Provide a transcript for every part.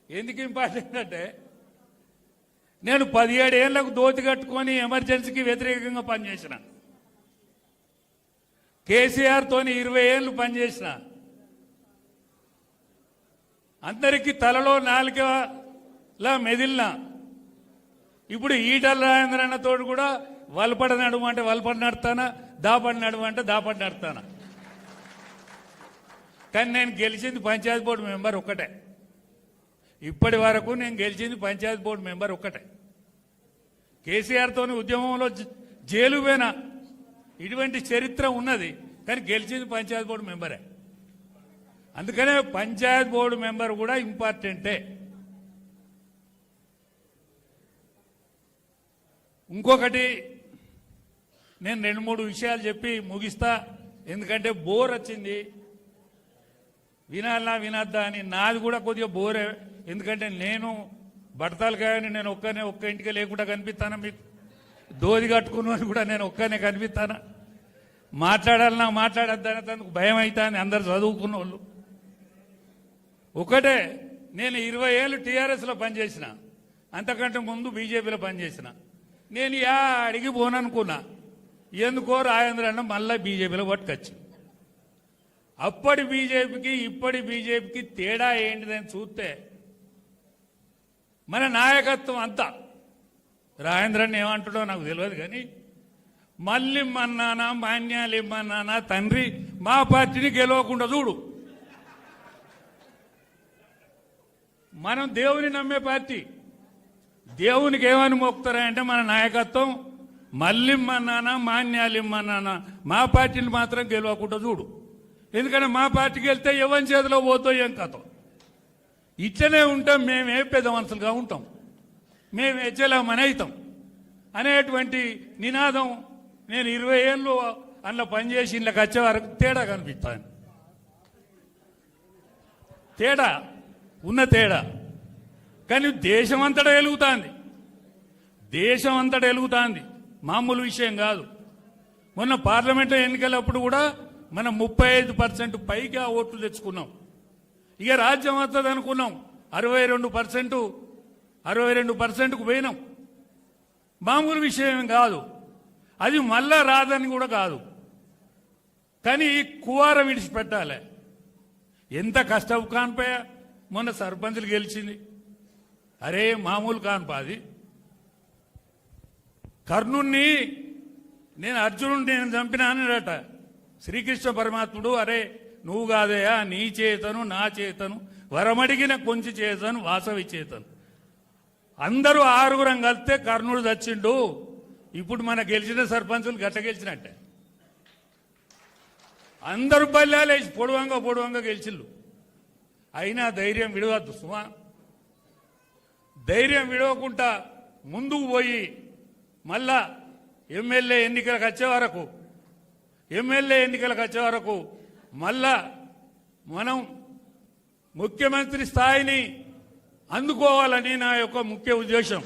ఎందుకు ఇంపార్టెంట్ అంటే నేను 17 ఏళ్లకు దోతి కట్టుకొని ఎమర్జెన్సీకి వ్యతిరేకంగా పనిచేసిన. కేసీఆర్తోని 20 ఏళ్ళు పనిచేసిన. అందరికీ తలలో నాలుకలా మెదిలిన. ఇప్పుడు ఈటల రాజేంద్రన్నతో కూడా వలపడ నడుము అంటే వలపడి నడతానా, దాపడి నడుము అంటే దాపడి నడతానా. కానీ నేను గెలిచింది పంచాయతీ బోర్డు మెంబర్ ఒక్కటే. ఇప్పటి వరకు నేను గెలిచింది పంచాయతీ బోర్డు మెంబర్ ఒక్కటే. కేసీఆర్తోని ఉద్యమంలో జైలు పోయినా ఇటువంటి చరిత్ర ఉన్నది, కానీ గెలిచింది పంచాయతీ బోర్డు మెంబరే. అందుకనే పంచాయతీ బోర్డు మెంబర్ కూడా ఇంపార్టెంటే. ఇంకొకటి నేను 2-3 విషయాలు చెప్పి ముగిస్తా, ఎందుకంటే బోర్ వచ్చింది. వినద్దా అని నాది కూడా కొద్దిగా బోరే. ఎందుకంటే నేను బడతాలు కానీ నేను ఒక్క ఇంటికి లేకుండా కనిపిస్తానా, మీకు దోది కట్టుకున్నాను కూడా నేను ఒక్కనే కనిపిస్తానా. మాట్లాడాలన్నా మాట్లాడద్దని తనకు భయం అవుతాను అందరు చదువుకున్న వాళ్ళు. ఒకటే, నేను 20 ఏళ్ళు టీఆర్ఎస్లో పనిచేసిన, అంతకంటే ముందు బీజేపీలో పనిచేసిన. నేను అడిగి పోననుకున్నా, ఎందుకో రాజేంద్ర అన్న మళ్ళీ బీజేపీలో పట్టుకొచ్చి. అప్పటి బీజేపీకి ఇప్పటి బీజేపీకి తేడా ఏంటిదని చూస్తే మన నాయకత్వం అంతా, రాజేంద్రన్ ఏమంటాడో నాకు తెలియదు కానీ, మళ్ళీ ఇమ్మన్నానా మాన్యాలు ఇమ్మన్నానా తండ్రి మా పార్టీని గెలవకుండా చూడు. మనం దేవుని నమ్మే పార్టీ. దేవునికి ఏమని మొక్కుతారంటే మన నాయకత్వం మళ్ళీ ఇమ్మన్నానా మాన్యాలు ఇమ్మన్నానా మా పార్టీని మాత్రం గెలవకుండా చూడు. ఎందుకంటే మా పార్టీకి వెళ్తే ఎవరి చేతిలో పోతో ఏం కథం. ఇట్లనే ఉంటాం, మేమే పెద్ద మనుషులుగా ఉంటాం, మేము ఎచ్చలేమని అవుతాం అనేటువంటి నినాదం నేను 20 ఏళ్ళు అందులో పనిచేసి ఇళ్ళకి వచ్చే వరకు తేడా కనిపిస్తాను. తేడా ఉన్న తేడా. కానీ దేశం అంతటా వెలుగుతుంది, దేశం అంతటా వెలుగుతుంది, మామూలు విషయం కాదు. మొన్న పార్లమెంట్లో ఎన్నికలప్పుడు కూడా మనం 35% పైగా ఓట్లు తెచ్చుకున్నాం. ఇక రాజ్యం వస్తుంది అనుకున్నాం, 62%కు పోయినాం. మామూలు విషయం కాదు అది, మళ్ళా రాదని కూడా కాదు. కానీ ఈ కువార విడిచిపెట్టాలి. ఎంత కష్టం కానిపోయా మొన్న సర్పంచులు గెలిచింది. అరే మామూలు కానిపాది. కర్ణుణ్ణి నేను అర్జునుడిని నేను చంపినానట శ్రీకృష్ణ పరమాత్ముడు. అరే నువ్వు కాదయా, నీ చేతను నా చేతను వరమడిగిన కొంచెం చేతను వాసవి చేతను. అందరూ 6 కలిస్తే కర్ణుడు చచ్చిండు. ఇప్పుడు మన గెలిచిన సర్పంచులు గట్ట గెలిచినట్టే. అందరూ బల్లాలేసి పొడవంగా గెలిచిళ్ళు. అయినా ధైర్యం విడవద్దు సుమా. ధైర్యం విడవకుండా ముందుకు పోయి మళ్ళా ఎమ్మెల్యే ఎన్నికలకు వచ్చే వరకు మళ్ళా మనం ముఖ్యమంత్రి స్థాయిని అందుకోవాలని నా యొక్క ముఖ్య ఉద్దేశం.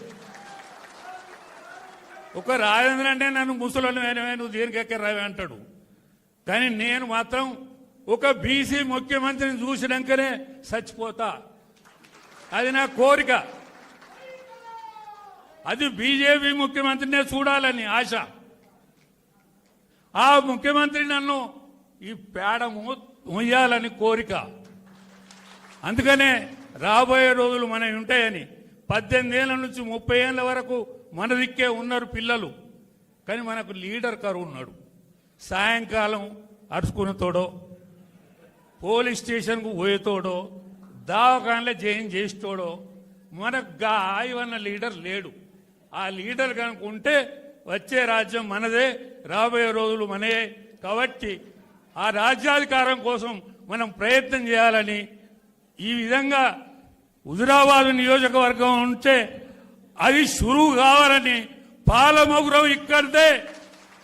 ఒక రాజేంద్ర అంటే నన్ను ముసలోని నువ్వు దేనికెక్క రావే అంటాడు, కానీ నేను మాత్రం ఒక బీసీ ముఖ్యమంత్రిని చూసినాకనే చచ్చిపోతా. అది నా కోరిక. అది బీజేపీ ముఖ్యమంత్రినే చూడాలని ఆశ. ఆ ముఖ్యమంత్రి నన్ను ఈ పేడ మొయ్యాలని కోరిక. అందుకనే రాబోయే రోజులు మనవి ఉంటాయని 18 ఏళ్ల నుంచి 30 ఏళ్ల వరకు మన దిక్కే ఉన్నారు పిల్లలు. కానీ మనకు లీడర్ కరువు ఉన్నాడు. సాయంకాలం అరుచుకునేతోడో, పోలీస్ స్టేషన్కు పోయేతోడో, దావకాన్లో జైన్ చేసేటోడో మనకు ఆయవన్న లీడర్ లేడు. ఆ లీడర్ కనుక ఉంటే వచ్చే రాజ్యం మనదే, రాబోయే రోజులు మనయే. కాబట్టి ఆ రాజ్యాధికారం కోసం మనం ప్రయత్నం చేయాలని, ఈ విధంగా హుజురాబాద్ నియోజకవర్గం ఉంటే అది షురువు కావాలని, పాలమగురం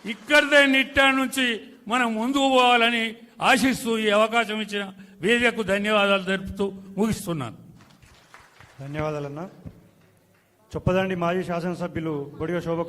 ఇక్కడిదే నిట్టా నుంచి మనం ముందుకు పోవాలని ఆశిస్తూ ఈ అవకాశం ఇచ్చిన వేదికకు ధన్యవాదాలు తెలుపుతూ ముగిస్తున్నాను. ధన్యవాదాలన్నా. చొప్పదండి మాజీ శాసనసభ్యులు బొడిగ శోభ